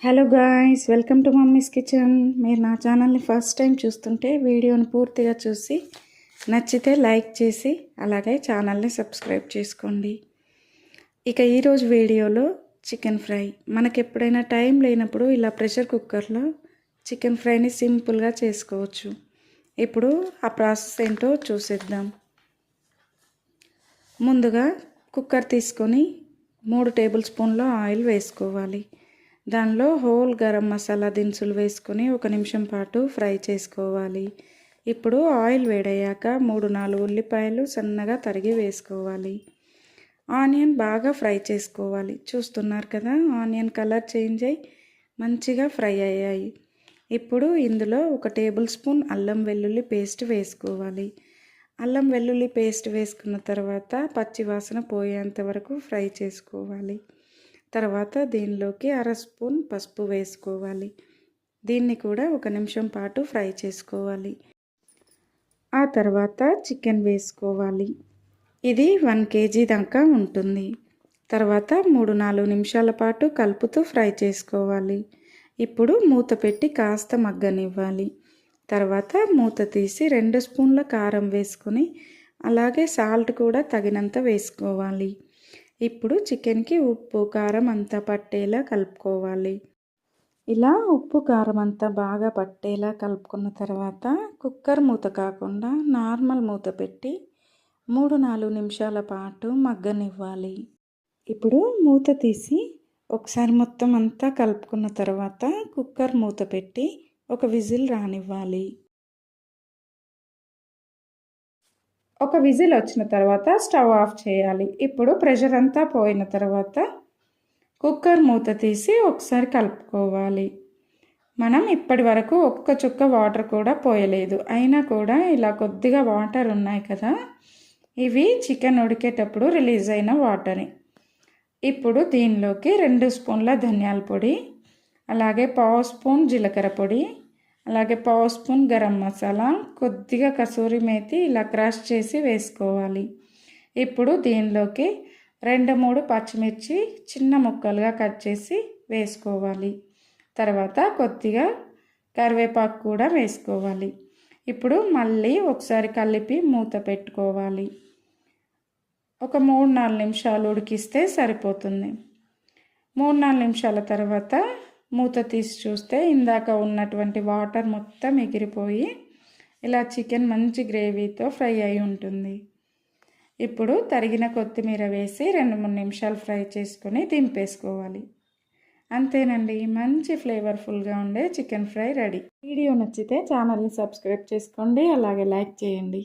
Hello guys, welcome to mummies kitchen. మీరు నా ఛానల్ని ఫస్ట్ టైం చూస్తుంటే వీడియోని పూర్తిగా చూసి నచ్చితే లైక్ చేసి అలాగే ఛానల్ని సబ్స్క్రైబ్ చేసుకోండి. ఇక ఈరోజు వీడియోలో చికెన్ ఫ్రై. మనకి ఎప్పుడైనా టైం లేనప్పుడు ఇలా ప్రెషర్ కుక్కర్లో చికెన్ ఫ్రైని సింపుల్గా చేసుకోవచ్చు. ఇప్పుడు ఆ ప్రాసెస్ ఏంటో చూసేద్దాం. ముందుగా కుక్కర్ తీసుకొని 3 టేబుల్ స్పూన్ల ఆయిల్ వేసుకోవాలి. దానిలో హోల్ గరం మసాలా దినుసులు వేసుకొని 1 నిమిషం పాటు ఫ్రై చేసుకోవాలి. ఇప్పుడు ఆయిల్ వేడయ్యాక 3-4 ఉల్లిపాయలు సన్నగా తరిగి వేసుకోవాలి. ఆనియన్ బాగా ఫ్రై చేసుకోవాలి. చూస్తున్నారు కదా, ఆనియన్ కలర్ చేంజ్ అయ్యి మంచిగా ఫ్రై అయ్యాయి. ఇప్పుడు ఇందులో 1 టేబుల్ స్పూన్ అల్లం వెల్లుల్లి పేస్ట్ వేసుకోవాలి. అల్లం వెల్లుల్లి పేస్ట్ వేసుకున్న తర్వాత పచ్చి వాసన పోయేంత వరకు ఫ్రై చేసుకోవాలి. తర్వాత దీనిలోకి 1/2 స్పూన్ పసుపు వేసుకోవాలి. దీన్ని కూడా 1 నిమిషం పాటు ఫ్రై చేసుకోవాలి. ఆ తర్వాత చికెన్ వేసుకోవాలి. ఇది 1 కేజీ దాకా ఉంటుంది. తర్వాత 3-4 నిమిషాల పాటు కలుపుతూ ఫ్రై చేసుకోవాలి. ఇప్పుడు మూత పెట్టి కాస్త మగ్గనివ్వాలి. తర్వాత మూత తీసి 2 స్పూన్ల కారం వేసుకొని అలాగే సాల్ట్ కూడా తగినంత వేసుకోవాలి. ఇప్పుడు చికెన్కి ఉప్పు కారం అంతా పట్టేలా కలుపుకోవాలి. ఇలా ఉప్పు కారం అంతా బాగా పట్టేలా కలుపుకున్న తర్వాత కుక్కర్ మూత కాకుండా నార్మల్ మూత పెట్టి 3-4 నిమిషాల పాటు మగ్గనివ్వాలి. ఇప్పుడు మూత తీసి ఒకసారి మొత్తం అంతా కలుపుకున్న తర్వాత కుక్కర్ మూత పెట్టి 1 విజిల్ రానివ్వాలి. 1 విజిల్ వచ్చిన తర్వాత స్టవ్ ఆఫ్ చేయాలి. ఇప్పుడు ప్రెషర్ అంతా పోయిన తర్వాత కుక్కర్ మూత తీసి ఒకసారి కలుపుకోవాలి. మనం ఇప్పటి వరకు ఒక్క చుక్క వాటర్ కూడా పోయలేదు. అయినా కూడా ఇలా కొద్దిగా వాటర్ ఉన్నాయి కదా, ఇవి చికెన్ ఉడికేటప్పుడు రిలీజ్ అయిన వాటరే. ఇప్పుడు దీనిలోకి 2 స్పూన్ల ధనియాల పొడి, అలాగే 1/2 స్పూన్ జీలకర్ర పొడి, అలాగే 1/2 స్పూన్ గరం మసాలా, కొద్దిగా కసూరి మేతి ఇలా క్రష్ చేసి వేసుకోవాలి. ఇప్పుడు దీనిలోకి 2-3 పచ్చిమిర్చి చిన్న ముక్కలుగా కట్ చేసి వేసుకోవాలి. తర్వాత కొద్దిగా కరివేపాకు కూడా వేసుకోవాలి. ఇప్పుడు మళ్ళీ ఒకసారి కలిపి మూత పెట్టుకోవాలి. ఒక 3-4 నిమిషాలు ఉడికిస్తే సరిపోతుంది. 3-4 నిమిషాల తర్వాత మూత తీసి చూస్తే ఇందాక ఉన్నటువంటి వాటర్ మొత్తం ఎగిరిపోయి ఇలా చికెన్ మంచి గ్రేవీతో ఫ్రై అయి ఉంటుంది. ఇప్పుడు తరిగిన కొత్తిమీర వేసి 2-3 నిమిషాలు ఫ్రై చేసుకొని దింపేసుకోవాలి. అంతేనండి, మంచి ఫ్లేవర్ఫుల్గా ఉండే చికెన్ ఫ్రై రెడీ. వీడియో నచ్చితే ఛానల్ని సబ్స్క్రైబ్ చేసుకోండి, అలాగే లైక్ చేయండి.